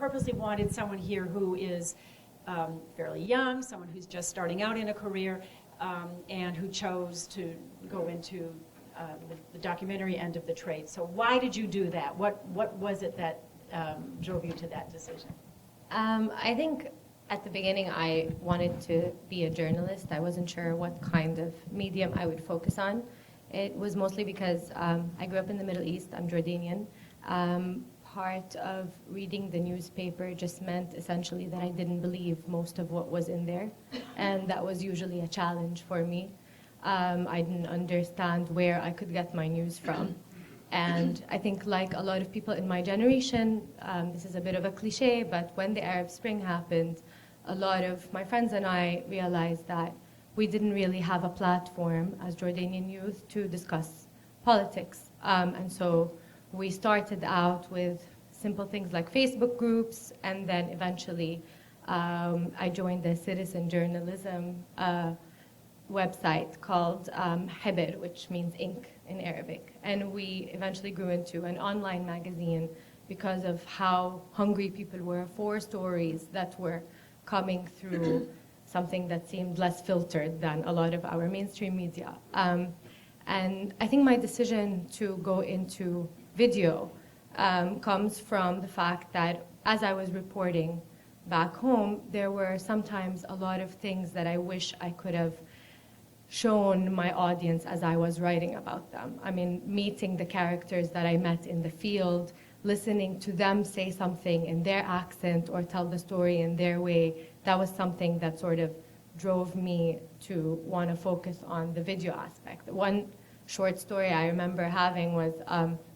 purposely wanted someone here who is fairly young, someone who's just starting out in a career, and who chose to go into the documentary end of the trade. So why did you do that? What was it that drove you to that decision? I think at the beginning I wanted to be a journalist. I wasn't sure what kind of medium I would focus on. It was mostly because I grew up in the Middle East. I'm Jordanian. Part of reading the newspaper just meant essentially that I didn't believe most of what was in there, and that was usually a challenge for me. I didn't understand where I could get my news from. And I think like a lot of people in my generation, this is a bit of a cliche, but when the Arab Spring happened, a lot of my friends and I realized that we didn't really have a platform as Jordanian youth to discuss politics. And so we started out with simple things like Facebook groups, and then eventually I joined the citizen journalism website called Hibr, which means ink in Arabic. And we eventually grew into an online magazine because of how hungry people were for stories that were coming through something that seemed less filtered than a lot of our mainstream media. And I think my decision to go into video comes from the fact that as I was reporting back home, there were sometimes a lot of things that I wish I could have shown my audience as I was writing about them. I mean, meeting the characters that I met in the field, listening to them say something in their accent or tell the story in their way, that was something that sort of drove me to want to focus on the video aspect. One short story I remember having was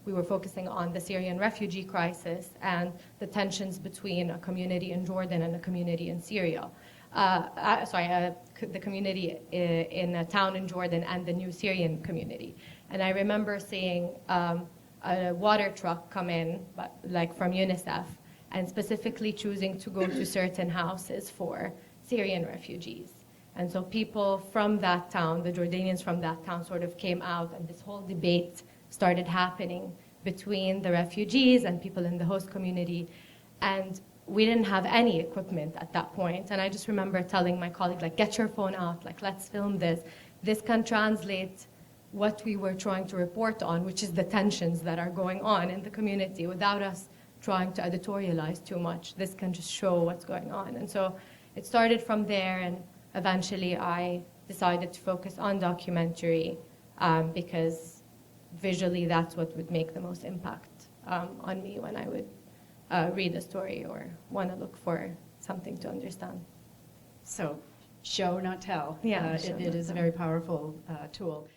we were focusing on the Syrian refugee crisis and the tensions between a community in Jordan and a community in Syria. The community in a town in Jordan and the new Syrian community. And I remember seeing a water truck come in, like from UNICEF, and specifically choosing to go to certain houses for Syrian refugees. And so people from that town, the Jordanians from that town, sort of came out, and this whole debate started happening between the refugees and people in the host community. And we didn't have any equipment at that point. And I just remember telling my colleague, like, get your phone out, like, let's film this. This can translate what we were trying to report on, which is the tensions that are going on in the community without us trying to editorialize too much. This can just show what's going on. And so it started from there, and eventually I decided to focus on documentary because visually that's what would make the most impact on me when I would read a story or want to look for something to understand. So show, not tell. Yeah, it is a very powerful tool.